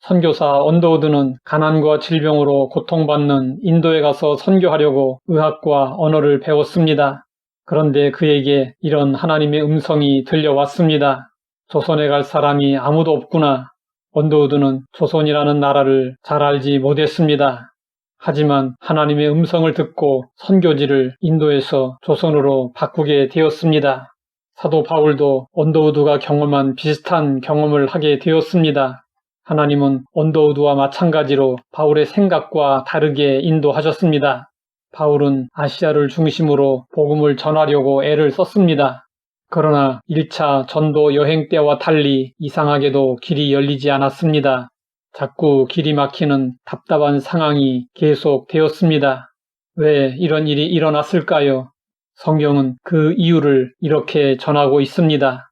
선교사 언더우드는 가난과 질병으로 고통받는 인도에 가서 선교하려고 의학과 언어를 배웠습니다. 그런데 그에게 이런 하나님의 음성이 들려왔습니다. 조선에 갈 사람이 아무도 없구나. 언더우드는 조선이라는 나라를 잘 알지 못했습니다. 하지만 하나님의 음성을 듣고 선교지를 인도에서 조선으로 바꾸게 되었습니다. 사도 바울도 언더우드가 경험한 비슷한 경험을 하게 되었습니다. 하나님은 언더우드와 마찬가지로 바울의 생각과 다르게 인도하셨습니다. 바울은 아시아를 중심으로 복음을 전하려고 애를 썼습니다. 그러나 1차 전도 여행 때와 달리 이상하게도 길이 열리지 않았습니다. 자꾸 길이 막히는 답답한 상황이 계속되었습니다. 왜 이런 일이 일어났을까요? 성경은 그 이유를 이렇게 전하고 있습니다.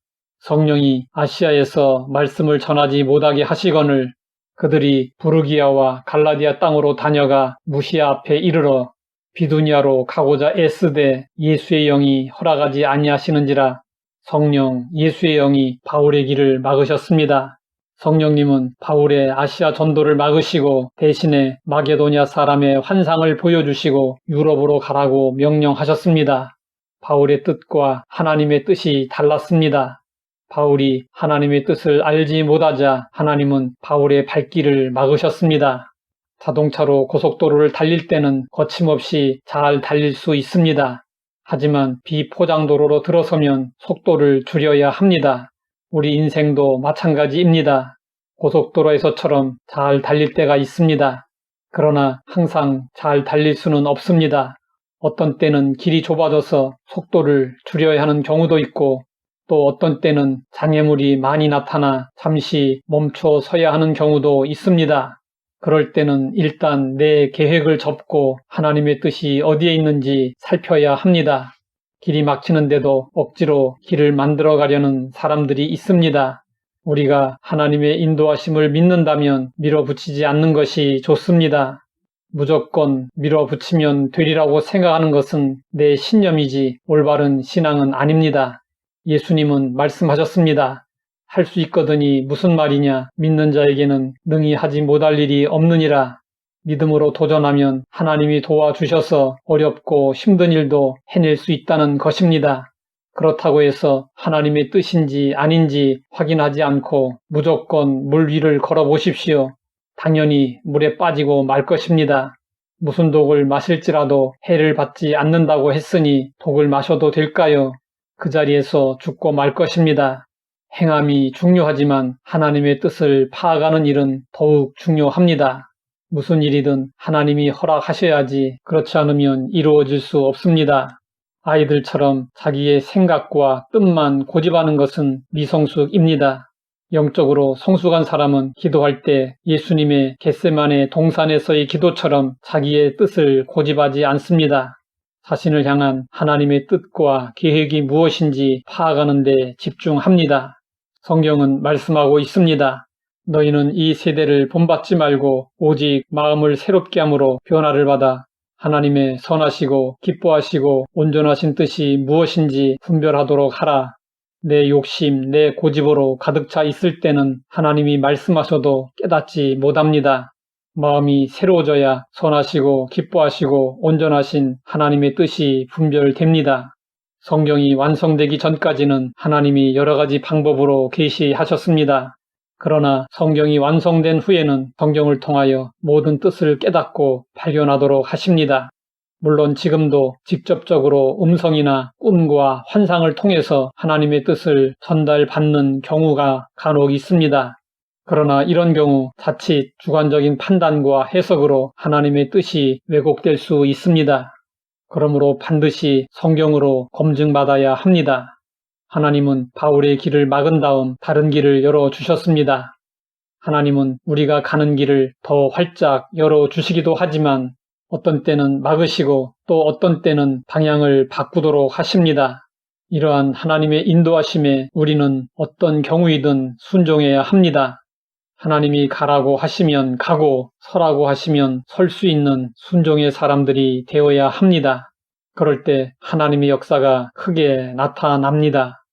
성령이 아시아에서 말씀을 전하지 못하게 하시거늘 그들이 부르기아와 갈라디아 땅으로 다녀가 무시아 앞에 이르러 비두니아로 가고자 애쓰되 예수의 영이 허락하지 아니하시는지라. 성령 예수의 영이 바울의 길을 막으셨습니다. 성령님은 바울의 아시아 전도를 막으시고 대신에 마게도냐 사람의 환상을 보여주시고 유럽으로 가라고 명령하셨습니다. 바울의 뜻과 하나님의 뜻이 달랐습니다. 바울이 하나님의 뜻을 알지 못하자 하나님은 바울의 발길을 막으셨습니다. 자동차로 고속도로를 달릴 때는 거침없이 잘 달릴 수 있습니다. 하지만 비포장도로로 들어서면 속도를 줄여야 합니다. 우리 인생도 마찬가지입니다. 고속도로에서처럼 잘 달릴 때가 있습니다. 그러나 항상 잘 달릴 수는 없습니다. 어떤 때는 길이 좁아져서 속도를 줄여야 하는 경우도 있고 또 어떤 때는 장애물이 많이 나타나 잠시 멈춰 서야 하는 경우도 있습니다. 그럴 때는 일단 내 계획을 접고 하나님의 뜻이 어디에 있는지 살펴야 합니다. 길이 막히는데도 억지로 길을 만들어 가려는 사람들이 있습니다. 우리가 하나님의 인도하심을 믿는다면 밀어붙이지 않는 것이 좋습니다. 무조건 밀어붙이면 되리라고 생각하는 것은 내 신념이지 올바른 신앙은 아닙니다. 예수님은 말씀하셨습니다. 할 수 있거든이 무슨 말이냐? 믿는 자에게는 능히 하지 못할 일이 없느니라. 믿음으로 도전하면 하나님이 도와주셔서 어렵고 힘든 일도 해낼 수 있다는 것입니다. 그렇다고 해서 하나님의 뜻인지 아닌지 확인하지 않고 무조건 물 위를 걸어보십시오. 당연히 물에 빠지고 말 것입니다. 무슨 독을 마실지라도 해를 받지 않는다고 했으니 독을 마셔도 될까요? 그 자리에서 죽고 말 것입니다. 행함이 중요하지만 하나님의 뜻을 파악하는 일은 더욱 중요합니다. 무슨 일이든 하나님이 허락하셔야지 그렇지 않으면 이루어질 수 없습니다. 아이들처럼 자기의 생각과 뜻만 고집하는 것은 미성숙입니다. 영적으로 성숙한 사람은 기도할 때 예수님의 겟세마네 동산에서의 기도처럼 자기의 뜻을 고집하지 않습니다. 자신을 향한 하나님의 뜻과 계획이 무엇인지 파악하는 데 집중합니다. 성경은 말씀하고 있습니다. 너희는 이 세대를 본받지 말고 오직 마음을 새롭게 함으로 변화를 받아 하나님의 선하시고 기뻐하시고 온전하신 뜻이 무엇인지 분별하도록 하라. 내 욕심, 내 고집으로 가득 차 있을 때는 하나님이 말씀하셔도 깨닫지 못합니다. 마음이 새로워져야 선하시고 기뻐하시고 온전하신 하나님의 뜻이 분별됩니다. 성경이 완성되기 전까지는 하나님이 여러 가지 방법으로 계시하셨습니다. 그러나 성경이 완성된 후에는 성경을 통하여 모든 뜻을 깨닫고 발견하도록 하십니다. 물론 지금도 직접적으로 음성이나 꿈과 환상을 통해서 하나님의 뜻을 전달받는 경우가 간혹 있습니다. 그러나 이런 경우 자칫 주관적인 판단과 해석으로 하나님의 뜻이 왜곡될 수 있습니다. 그러므로 반드시 성경으로 검증받아야 합니다. 하나님은 바울의 길을 막은 다음 다른 길을 열어주셨습니다. 하나님은 우리가 가는 길을 더 활짝 열어주시기도 하지만 어떤 때는 막으시고 또 어떤 때는 방향을 바꾸도록 하십니다. 이러한 하나님의 인도하심에 우리는 어떤 경우이든 순종해야 합니다. 하나님이 가라고 하시면 가고 서라고 하시면 설 수 있는 순종의 사람들이 되어야 합니다. 그럴 때 하나님의 역사가 크게 나타납니다.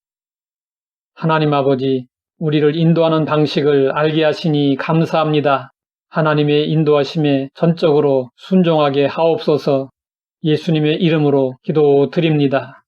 하나님 아버지, 우리를 인도하는 방식을 알게 하시니 감사합니다. 하나님의 인도하심에 전적으로 순종하게 하옵소서. 예수님의 이름으로 기도드립니다.